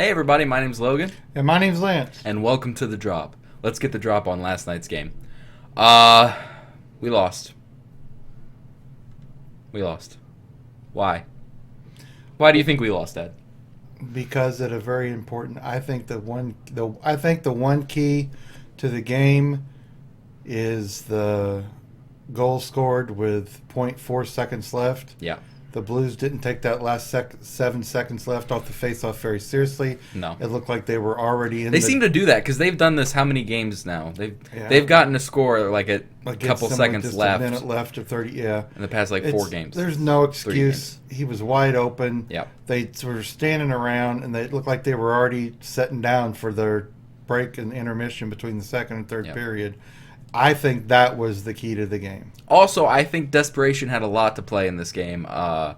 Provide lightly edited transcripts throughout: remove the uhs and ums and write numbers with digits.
Hey everybody, my name's Logan. And my name's Lance. And welcome to The Drop. Let's get the drop on last night's game. We lost. We lost. Why? Why do you think we lost, Dad? Because at a very important, I think the one key to the game is the goal scored with .4 seconds left. Yeah. The Blues didn't take that last 7 seconds left off the faceoff very seriously. No. It looked like they were already in. They seem to do that because they've done this how many games now? They've gotten a score like a couple seconds just left. A minute left or 30. Yeah. In the past 4 games. There's no excuse. He was wide open. Yeah. They were standing around and they looked like they were already setting down for their break and intermission between the second and third period. I think that was the key to the game. Also, I think desperation had a lot to play in this game. The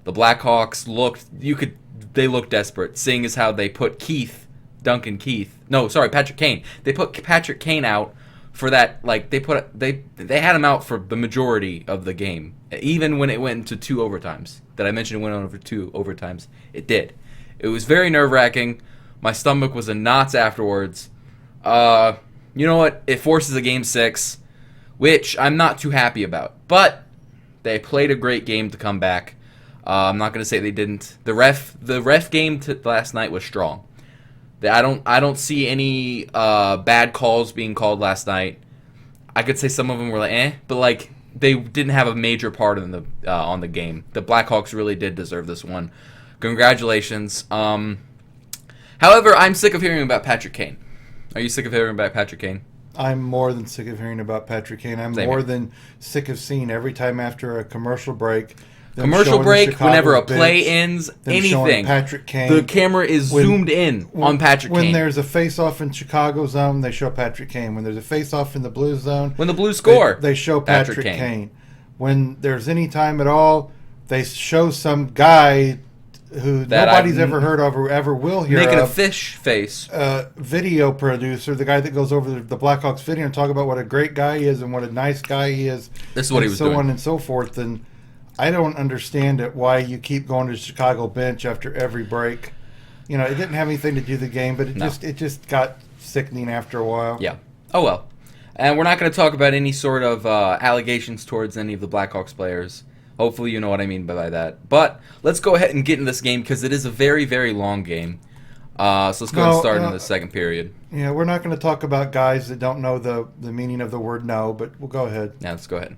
Blackhawks looked desperate, seeing as how they put Patrick Kane. They put Patrick Kane out for that. Like they had him out for the majority of the game, even when it went into 2 overtimes. That I mentioned it went over 2 overtimes. It did. It was very nerve-wracking. My stomach was in knots afterwards. You know what? It forces a Game 6, which I'm not too happy about. But they played a great game to come back. I'm not going to say they didn't. The ref game last night was strong. I don't see any bad calls being called last night. I could say some of them were but they didn't have a major part in on the game. The Blackhawks really did deserve this one. Congratulations. However, I'm sick of hearing about Patrick Kane. Are you sick of hearing about Patrick Kane? I'm more than sick of hearing about Patrick Kane. I'm more than sick of seeing every time after a commercial break. Whenever a play ends, anything. Patrick Kane. The camera is zoomed in on Patrick Kane. When there's a face-off in Chicago zone, they show Patrick Kane. When there's a face-off in the Blues zone, when the Blues score, they show Patrick Kane. When there's any time at all, they show some guy who nobody's ever heard of or ever will hear making of. a fish face. Video producer, the guy that goes over the Blackhawks video and talk about what a great guy he is and what a nice guy he is. This is what he was doing. So on and so forth. And I don't understand why you keep going to the Chicago bench after every break. You know, it didn't have anything to do with the game, but it just got sickening after a while. Yeah. Oh, well. And we're not going to talk about any sort of allegations towards any of the Blackhawks players. Hopefully you know what I mean by that. But let's go ahead and get in this game because it is a very, very long game. So let's go ahead and start in the second period. Yeah, we're not going to talk about guys that don't know the meaning of the word no, but we'll go ahead. Yeah, let's go ahead.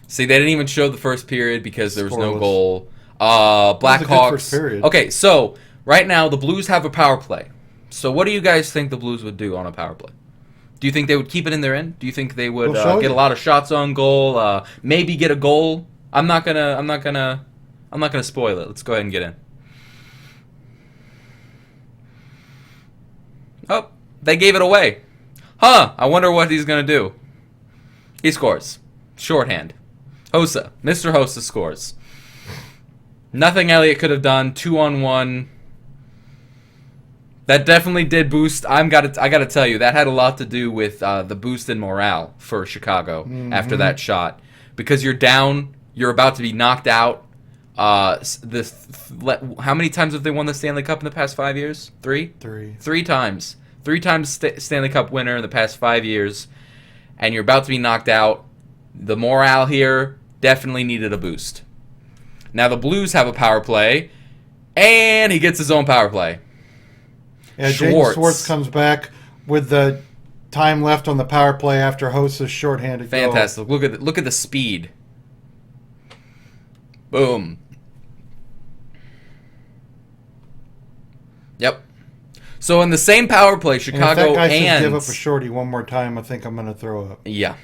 See, they didn't even show the first period because there was no goal. Blackhawks. First period. Okay, so right now the Blues have a power play. So what do you guys think the Blues would do on a power play? Do you think they would keep it in their end? Do you think they would get a lot of shots on goal? Maybe get a goal? I'm not gonna spoil it. Let's go ahead and get in. Oh, they gave it away. Huh? I wonder what he's gonna do. He scores. Shorthand. Hossa. Mr. Hossa scores. Nothing Elliott could have done. 2-on-1. That definitely did boost. I gotta tell you, that had a lot to do with the boost in morale for Chicago after that shot. Because you're down, you're about to be knocked out. How many times have they won the Stanley Cup in the past 5 years? 3? 3 times. 3 times Stanley Cup winner in the past 5 years. And you're about to be knocked out. The morale here definitely needed a boost. Now the Blues have a power play, and he gets his own power play. Yeah, Jaden Schwartz comes back with the time left on the power play after Hossa's shorthanded goal. Fantastic. Look at the speed. Boom. Yep. So in the same power play, Chicago and if that guy says give up a shorty one more time, I think I'm going to throw up. Yeah.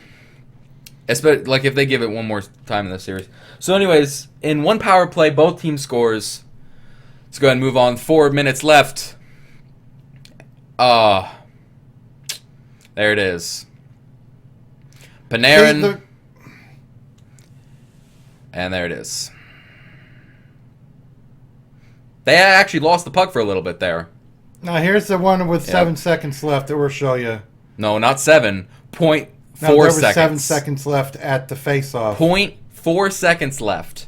Especially if they give it one more time in the series. So anyways, in one power play, both teams scores. Let's go ahead and move on. 4 minutes left. There it is. Panarin. And there it is. They actually lost the puck for a little bit there. Now here's the one with 7 seconds left that we'll show you. No, not 7. 0.4 there was seconds. 7 seconds left at the face-off. 0.4 seconds left.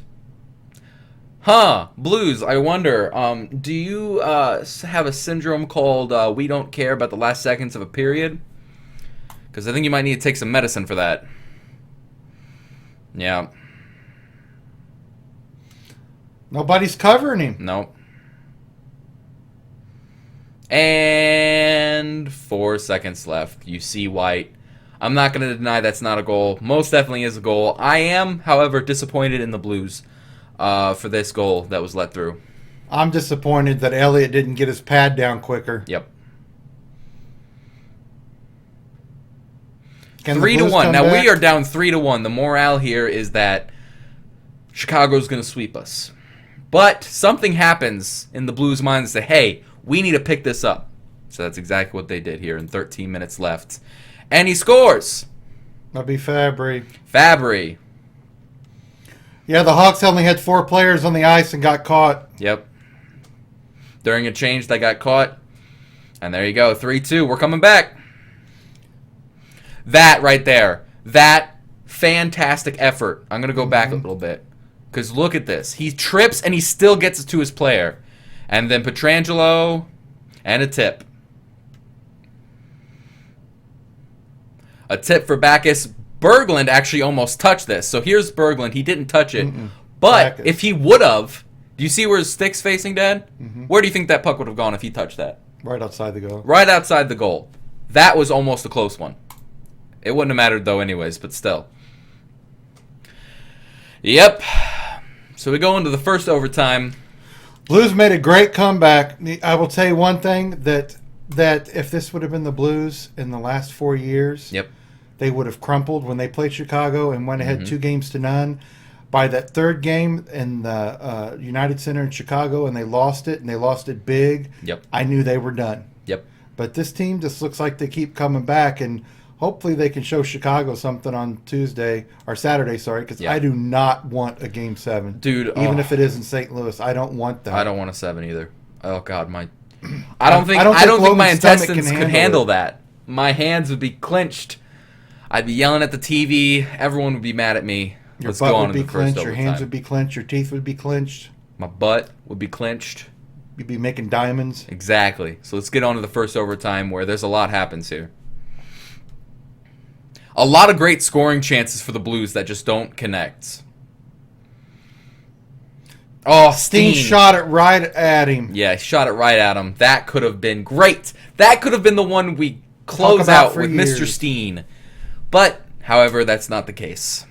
Blues, I wonder, do you have a syndrome called we don't care about the last seconds of a period? Because I think you might need to take some medicine for that. Yeah. Nobody's covering him. Nope. And 4 seconds left. You see white. I'm not going to deny that's not a goal. Most definitely is a goal. I am, however, disappointed in the Blues for this goal that was let through. I'm disappointed that Elliott didn't get his pad down quicker. Yep. Can the 3-1. Blues come Now back? we are down 3-1. The morale here is that Chicago's going to sweep us. But something happens in the Blues' mind and say, hey, we need to pick this up. So that's exactly what they did here in 13 minutes left. And he scores. That'll be Fabry. Fabry. Yeah, the Hawks only had 4 players on the ice and got caught. Yep. During a change, they got caught. And there you go. 3-2. We're coming back. That right there. That fantastic effort. I'm going to go back a little bit. Because look at this. He trips and he still gets it to his player. And then Pietrangelo and a tip. A tip for Backus. Berglund actually almost touched this. So here's Berglund. He didn't touch it. But Backus. if he would have, do you see where his stick's facing, Dad? Where do you think that puck would have gone if he touched that? Right outside the goal. Right outside the goal. That was almost a close one. It wouldn't have mattered though anyways, but still. Yep. So we go into the first overtime. Blues made a great comeback. I will tell you one thing, that if this would have been the Blues in the last 4 years, Yep. they would have crumpled when they played Chicago and went ahead 2-0. By that third game in the United Center in Chicago, and they lost it big, Yep. I knew they were done. Yep. But this team just looks like they keep coming back, and hopefully they can show Chicago something on Saturday, because Yeah. I do not want a Game 7. Dude, Even if it is in St. Louis, I don't want that. I don't want a 7 either. Oh God, I don't think Logan's my stomach intestines can could handle handle it. that. My hands would be clenched. I'd be yelling at the TV. Everyone would be mad at me. Your Let's butt go on would to be the first clenched, your overtime. hands would be clenched, your teeth would be clenched. My butt would be clenched. You'd be making diamonds. Exactly. So let's get on to the first overtime where there's a lot happens here. A lot of great scoring chances for the Blues that just don't connect. Oh, Steen Steen shot it right at him. Yeah, he shot it right at him. That could have been great. That could have been the one we close about out for with years. Mr. Steen. But, however, that's not the case.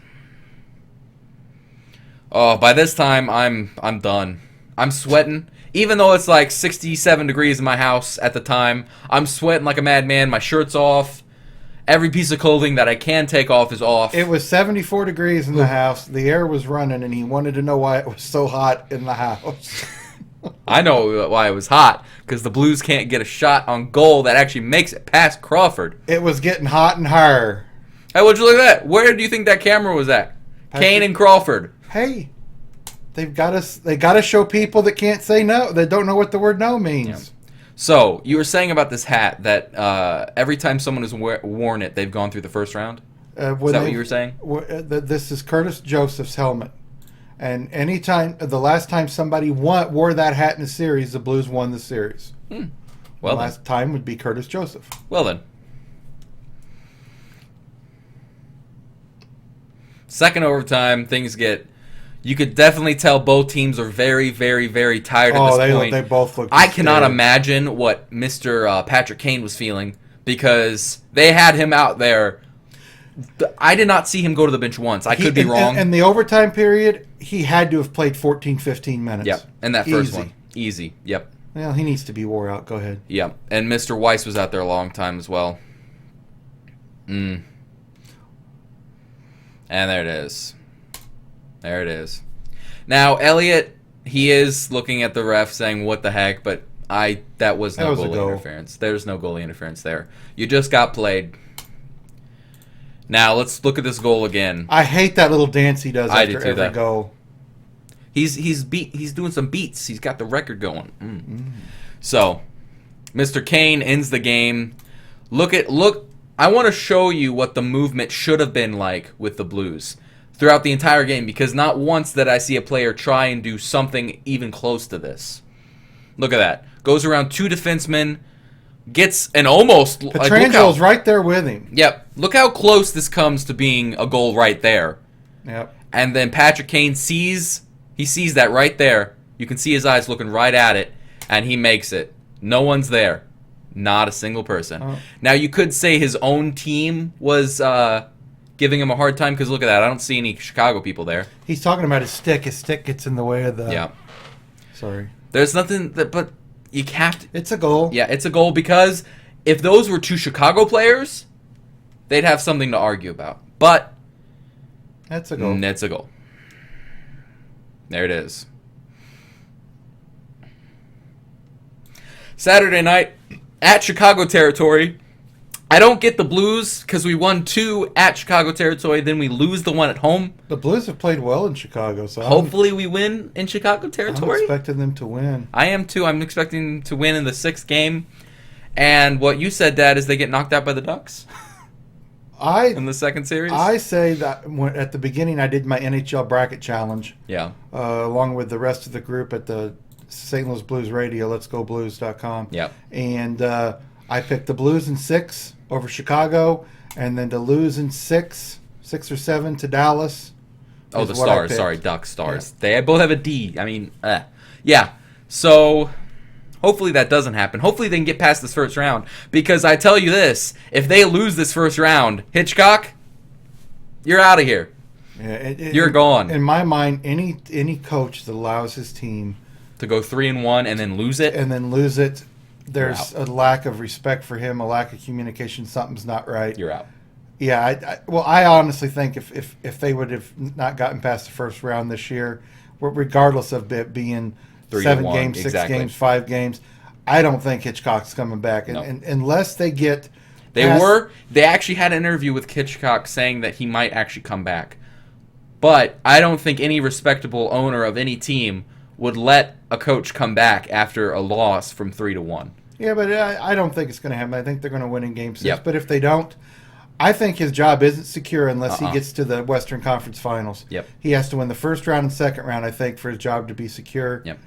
Oh, by this time, I'm done. I'm sweating. Even though it's like 67 degrees in my house at the time, I'm sweating like a madman. My shirt's off. Every piece of clothing that I can take off is off. It was 74 degrees in the house. The air was running, and he wanted to know why it was so hot in the house. I know why it was hot. Because the Blues can't get a shot on goal that actually makes it past Crawford. It was getting hot and higher. Hey, would you look at that? Where do you think that camera was at? Kane and Crawford. Hey, they got to show people that can't say no, that don't know what the word no means. Yeah. So, you were saying about this hat that every time someone has worn it, they've gone through the first round? Is that what you were saying? This is Curtis Joseph's helmet. And the last time somebody wore that hat in a series, the Blues won the series. Well, the last time would be Curtis Joseph. Well then. Second overtime, things get... You could definitely tell both teams are very, very, very tired at this point. They both look I cannot scared. imagine what Mr. Patrick Kane was feeling because they had him out there. I did not see him go to the bench once. I could be wrong. In the overtime period, he had to have played 14, 15 minutes. Yep, and that first Easy. one. Easy, yep. Well, he needs to be wore out. Go ahead. Yep, and Mr. Weiss was out there a long time as well. And there it is. There it is. Now, Elliott, he is looking at the ref saying, what the heck, but that was no goalie interference. There's no goalie interference there. You just got played. Now, let's look at this goal again. I hate that little dance he does after every goal. He's doing some beats. He's got the record going. So, Mr. Kane ends the game. Look, I want to show you what the movement should have been like with the Blues. throughout the entire game, because not once did I see a player try and do something even close to this. Look at that. Goes around 2 defensemen, gets an almost... Petrangelo's right there with him. Yep. Look how close this comes to being a goal right there. Yep. And then Patrick Kane sees that right there. You can see his eyes looking right at it, and he makes it. No one's there. Not a single person. Oh. Now, you could say his own team was giving him a hard time, because look at that. I don't see any Chicago people there. He's talking about his stick. His stick gets in the way of the... Yeah. Sorry. There's nothing that... But you have to... It's a goal. Yeah, it's a goal, because if those were 2 Chicago players, they'd have something to argue about. But... That's a goal. It's a goal. There it is. Saturday night at Chicago territory. I don't get the Blues because we won 2 at Chicago territory, then we lose the one at home. The Blues have played well in Chicago, so Hopefully we win in Chicago I'm territory. expecting them to win. I am too. I'm expecting to win in the 6th game. And what you said, Dad, is they get knocked out by the Ducks in the 2nd series. I say that at the beginning I did my NHL bracket challenge. Yeah. Along with the rest of the group at the St. Louis Blues Radio, letsgoblues.com. Yep. And I picked the Blues in 6 over Chicago, and then to lose in 6 or 7 to Dallas. Oh, is the what I Stars. picked. Sorry, Ducks, Stars. Yeah. They both have a D. I mean, yeah. So hopefully that doesn't happen. Hopefully they can get past this first round, because I tell you this, if they lose this first round, Hitchcock, you're out of here. Yeah, You're gone. In my mind, any coach that allows his team To go 3-1 and then lose it. and then lose it, there's a lack of respect for him, a lack of communication. Something's not right. You're out. Yeah, I honestly think if they would have not gotten past the first round this year, regardless of it being 7 3-1, games, 6 exactly. games, 5 games, I don't think Hitchcock's coming back. No. And unless they get They actually had an interview with Hitchcock saying that he might actually come back. But I don't think any respectable owner of any team would let a coach come back after a loss from 3-1. Yeah, but I don't think it's going to happen. I think they're going to win in Game 6. Yep. But if they don't, I think his job isn't secure unless he gets to the Western Conference Finals. Yep. He has to win the first round and second round, I think, for his job to be secure. Yep.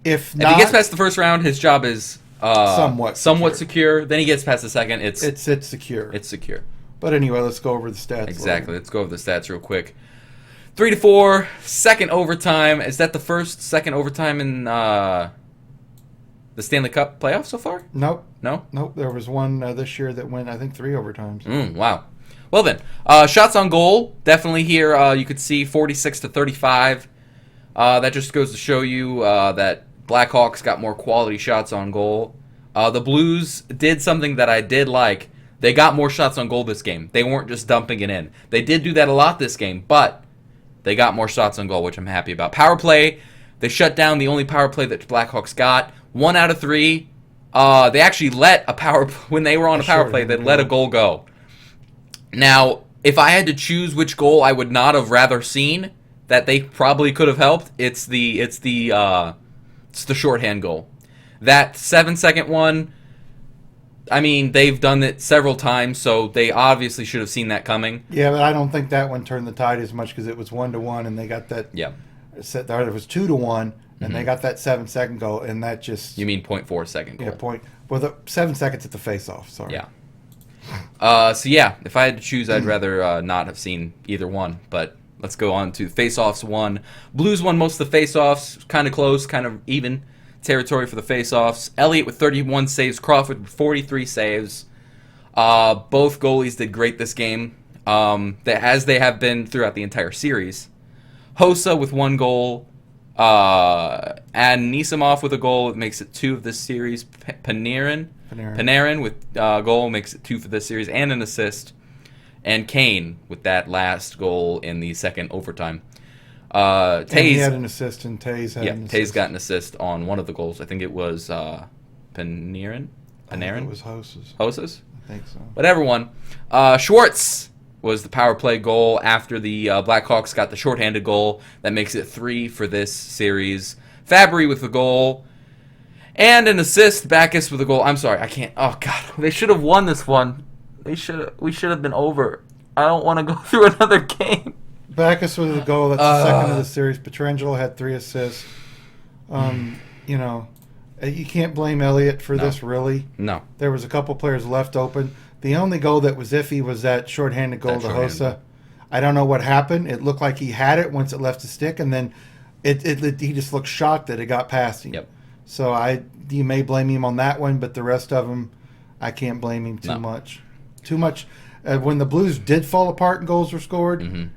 If If he gets past the first round, his job is somewhat secure. Then he gets past the second. It's secure. It's secure. But anyway, let's go over the stats. Exactly. Let's go over the stats real quick. 3-4, second overtime. Is that the second overtime in the Stanley Cup playoffs so far? Nope. No? Nope. There was one this year that went, I think, 3 overtimes. Wow. Well then, shots on goal. Definitely here you could see 46-35. That just goes to show you that Blackhawks got more quality shots on goal. The Blues did something that I did like. They got more shots on goal this game. They weren't just dumping it in. They did do that a lot this game, but they got more shots on goal, which I'm happy about. Power play, they shut down the only power play that the Blackhawks got. 1 out of 3. They actually let when they were on a power play, they let a goal go. Now, if I had to choose which goal I would not have rather seen that they probably could have helped, it's the shorthand goal. That 7-second one, I mean, they've done it several times, so they obviously should have seen that coming. Yeah, but I don't think that one turned the tide as much because it was 1-1, and they got that. Yeah. It was 2-1, and they got that 7-second goal, and that just. You mean 0.4 second goal? Yeah, point. Well, the 7 seconds at the face-off. Sorry. Yeah. So yeah, if I had to choose, I'd rather not have seen either one. But let's go on to face-offs. Blues won most of the face-offs, kind of close, kind of even territory for the face-offs. Elliott with 31 saves, Crawford with 43 saves. Both goalies did great this game, as they have been throughout the entire series. Hossa with 1 goal, and Nisimov with a goal. It makes it 2 of this series. Panarin with a goal makes it 2 for this series and an assist. And Kane with that last goal in the second overtime. Taze, and he had an assist, and Taze had an assist. Taze got an assist on one of the goals. I think it was Panarin? It was Hossa's. Hossa's? I think so. Whatever one. Schwartz was the power play goal after the Blackhawks got the shorthanded goal. That makes it 3 for this series. Fabry with the goal. And an assist. Backus with a goal. I'm sorry, I can't. Oh, God. They should have won this one. We should have been over. I don't want to go through another game. Backus was the goal. That's the second of the series. Pietrangelo had 3 assists. You know, you can't blame Elliott for this, really. No. There was a couple players left open. The only goal that was iffy was that shorthanded goal to Hossa. I don't know what happened. It looked like he had it once it left the stick, and then he just looked shocked that it got past him. Yep. So you may blame him on that one, but the rest of them, I can't blame him too much. Too much. When the Blues did fall apart and goals were scored,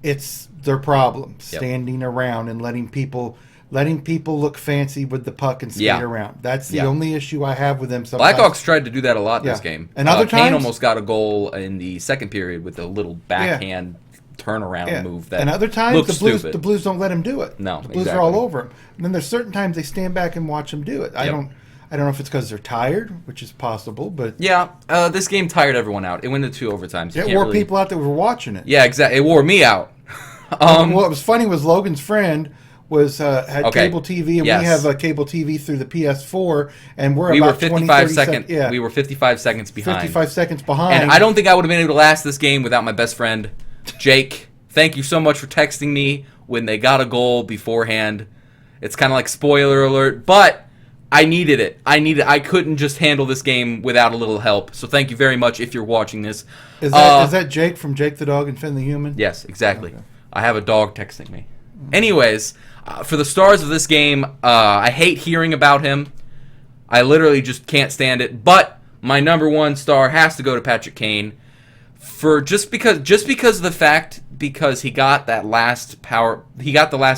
it's their problem, standing around and letting people look fancy with the puck and skate around. That's the only issue I have with them sometimes. Blackhawks tried to do that a lot this game. And other times, Kane almost got a goal in the second period with a little backhand turnaround move. That and other times the Blues don't let him do it. No, the Blues are all over him. And then there's certain times they stand back and watch him do it. I don't know if it's because they're tired, which is possible, but this game tired everyone out. It went to 2 overtimes. It wore people out that were watching it. Yeah, exactly. It wore me out. What was funny was Logan's friend had cable TV, and we have cable TV through the PS4, and we were 55 seconds. We were 55 seconds behind. 55 seconds behind. And I don't think I would have been able to last this game without my best friend, Jake. Thank you so much for texting me when they got a goal beforehand. It's kind of like spoiler alert, but I needed it. I couldn't just handle this game without a little help. So thank you very much if you're watching this. Is that Jake from Jake the Dog and Finn the Human? Yes, exactly. Okay. I have a dog texting me. Anyways, for the stars of this game, I hate hearing about him. I literally just can't stand it. But my number 1 star has to go to Patrick Kane for just because of the fact because he got the last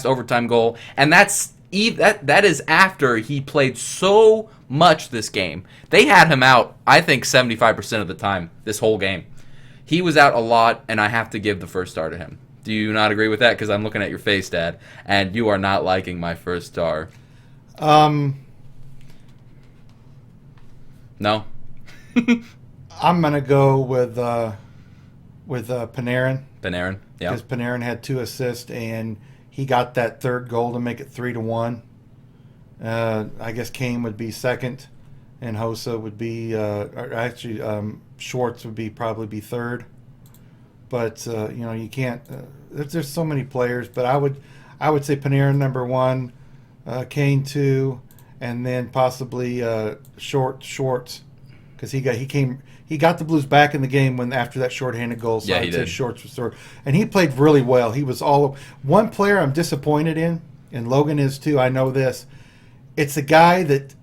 overtime goal, and that is after he played so much this game. They had him out, I think, 75% of the time this whole game. He was out a lot, and I have to give the first star to him. Do you not agree with that? Because I'm looking at your face, Dad, and you are not liking my first star. No. I'm gonna go with Panarin. Panarin, yeah. Because Panarin had 2 assists, and he got that third goal to make it 3-1. I guess Kane would be second, and Hossa would be, Schwartz would probably be third. But you can't. There's so many players, but I would say Panarin number 1, Kane 2, and then possibly Schwartz, because he got the Blues back in the game after that shorthanded goal. So I'd say Schwartz was third, and he played really well. He was one player I'm disappointed in, and Logan is too. I know this. It's a guy that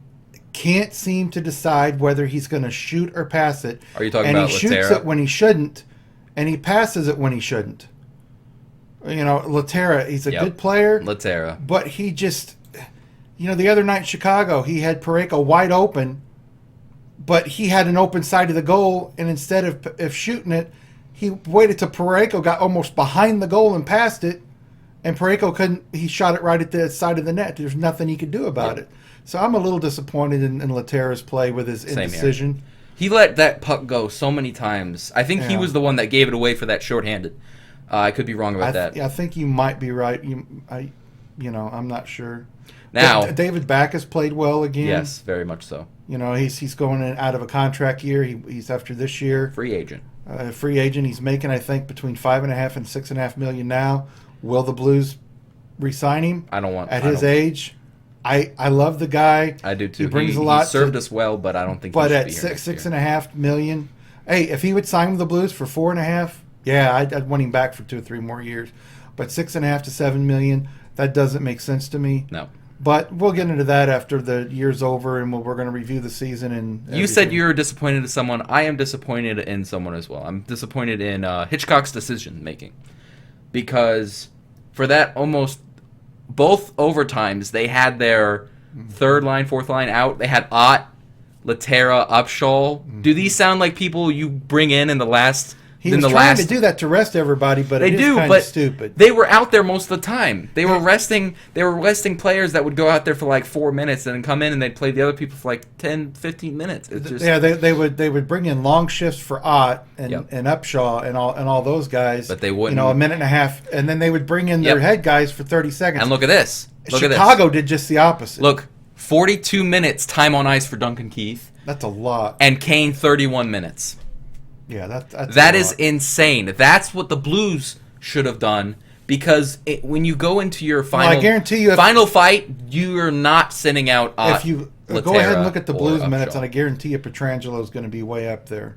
can't seem to decide whether he's going to shoot or pass it. Are you talking about Laterra? And he shoots it when he shouldn't. And he passes it when he shouldn't. Laterra, he's a good player. Laterra. But he just, the other night in Chicago, he had Parayko wide open, but he had an open side of the goal, and instead of shooting it, he waited till Parayko got almost behind the goal and passed it, and Parayko couldn't, he shot it right at the side of the net. There's nothing he could do about it. So I'm a little disappointed in Laterra's play with his indecision. He let that puck go so many times. I think he was the one that gave it away for that shorthanded. I could be wrong about that. I think you might be right. I'm not sure. Now, David Backus played well again. Yes, very much so. He's going out of a contract year. He's after this year. Free agent. Free agent. He's making, I think, between $5.5 and $6.5 million now. Will the Blues re-sign him? At his age. I love the guy. I do too. He brings a lot. He served us well, but I don't think. But at $6.5 million, hey, if he would sign with the Blues for $4.5, I'd want him back for 2 or 3 more years. But $6.5 to $7 million, that doesn't make sense to me. No. But we'll get into that after the year's over, and we're going to review the season. And you said you were disappointed in someone. I am disappointed in someone as well. I'm disappointed in Hitchcock's decision making, because for that almost both overtimes they had their third line, fourth line out. They had Ott, Laterra, Upshaw. Do these sound like people you bring in the last? He was trying to do that to rest everybody, but it is kind of stupid. They were out there most of the time. They were resting. They were resting players that would go out there for like 4 minutes and then come in and they'd play the other people for like 10, 15 minutes. It's just, they would bring in long shifts for Ott and Upshaw and all those guys. But they wouldn't. A minute and a half, and then they would bring in their head guys for 30 seconds. And look at this. Chicago did just the opposite. Look, 42 minutes time on ice for Duncan Keith. That's a lot. And Kane 31 minutes. Yeah, that is insane. That's what the Blues should have done. Because when you go into your final, I guarantee you, final fight, you're not sending out. If you go ahead and look at the Blues minutes, and I guarantee you, Pietrangelo is going to be way up there.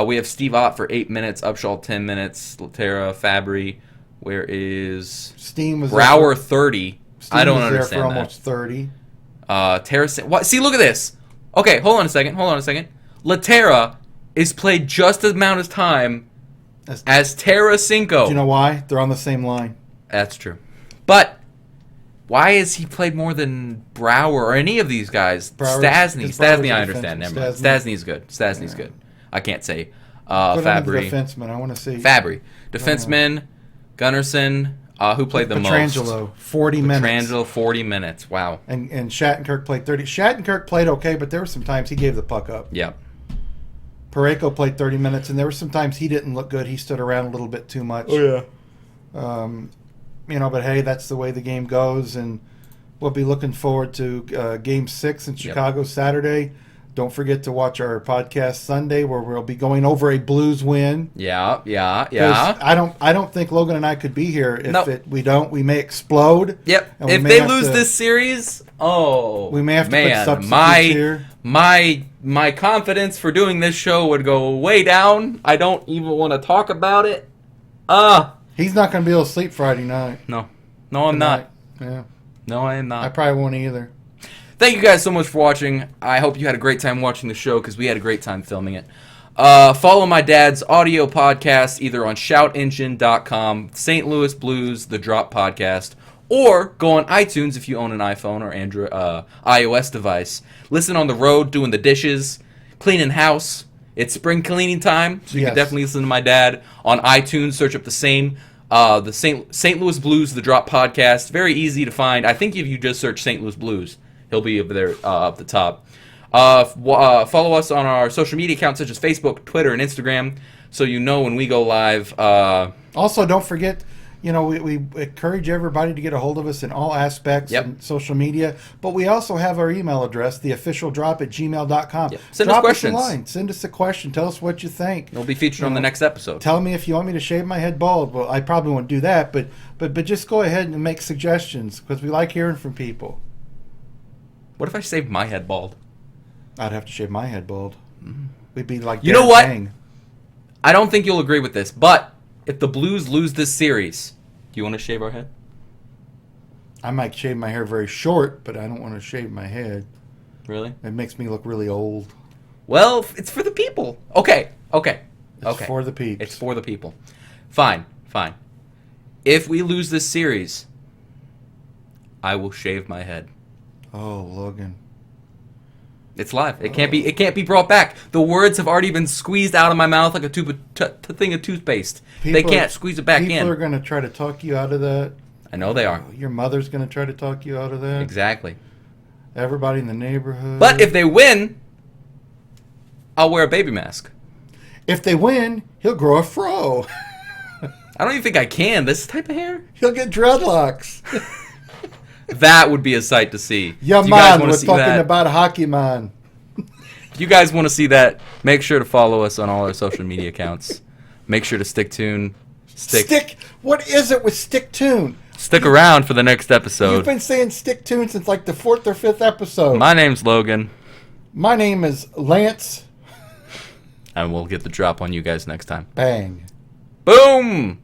We have Steve Ott for 8 minutes, Upshaw 10 minutes, Laterra, Fabry. Where is Steam was Brower 30? Steam I don't was understand there for that. almost 30. Tarasenko. What? See, look at this. Okay, hold on a second. Laterra is played just as amount of time as Tarasenko. Do you know why? They're on the same line. That's true. But why has he played more than Brower or any of these guys? Stasny, I understand. Never mind. Stasny's good. Stasny's good. I can't say. Fabry. Defenseman. I want to see. Fabry. Defenseman. Gunnarsson. Who played the most? Pietrangelo, 40 minutes. Pietrangelo, 40 minutes. Wow. And Shattenkirk played 30. Shattenkirk played okay, but there were some times he gave the puck up. Yeah. Parayko played 30 minutes, and there were some times he didn't look good. He stood around a little bit too much. Oh, yeah. But hey, that's the way the game goes, and we'll be looking forward to Game 6 in Chicago Saturday. Don't forget to watch our podcast Sunday, where we'll be going over a Blues win. Yeah. I don't think Logan and I could be here if we may explode. Yep. If they lose this series, we may have to put substitutes here. My confidence for doing this show would go way down. I don't even want to talk about it. He's not going to be able to sleep Friday night. No, I'm not. Yeah. No, I am not. I probably won't either. Thank you guys so much for watching. I hope you had a great time watching the show because we had a great time filming it. Follow my dad's audio podcast either on shoutengine.com, St. Louis Blues, The Drop Podcast, or go on iTunes if you own an iPhone or Android iOS device. Listen on the road, doing the dishes, cleaning house. It's spring cleaning time, so you can definitely listen to my dad on iTunes. Search up the St. Louis Blues, The Drop Podcast. Very easy to find. I think if you just search St. Louis Blues, he'll be over there up the top. Follow us on our social media accounts such as Facebook, Twitter, and Instagram, so you know when we go live. Also, don't forget, we encourage everybody to get a hold of us in all aspects in social media, but we also have our email address, theofficialdrop@gmail.com. Yep. Send us questions. Drop us a line. Send us a question. Tell us what you think. It'll be featured on the next episode. Tell me if you want me to shave my head bald. Well, I probably won't do that, but just go ahead and make suggestions because we like hearing from people. What if I shaved my head bald? I'd have to shave my head bald. We'd be like, you know what? I don't think you'll agree with this, but if the Blues lose this series, do you want to shave our head? I might shave my hair very short, but I don't want to shave my head. Really? It makes me look really old. Well, it's for the people. Okay. It's for the peeps. It's for the people. Fine. If we lose this series, I will shave my head. Oh, Logan. It's live. It can't be brought back. The words have already been squeezed out of my mouth like a thing of toothpaste. They can't squeeze it back in. People are going to try to talk you out of that. I know they are. Your mother's going to try to talk you out of that. Exactly. Everybody in the neighborhood. But if they win, I'll wear a baby mask. If they win, he'll grow a fro. I don't even think I can. This type of hair? He'll get dreadlocks. That would be a sight to see. Yeah, man, we're talking about hockey, man. If you guys want to see that, make sure to follow us on all our social media accounts. Make sure to stick tuned. What is it with stick tune? Stick around for the next episode. You've been saying stick tune since like the 4th or 5th episode. My name's Logan. My name is Lance. And we'll get the drop on you guys next time. Bang. Boom!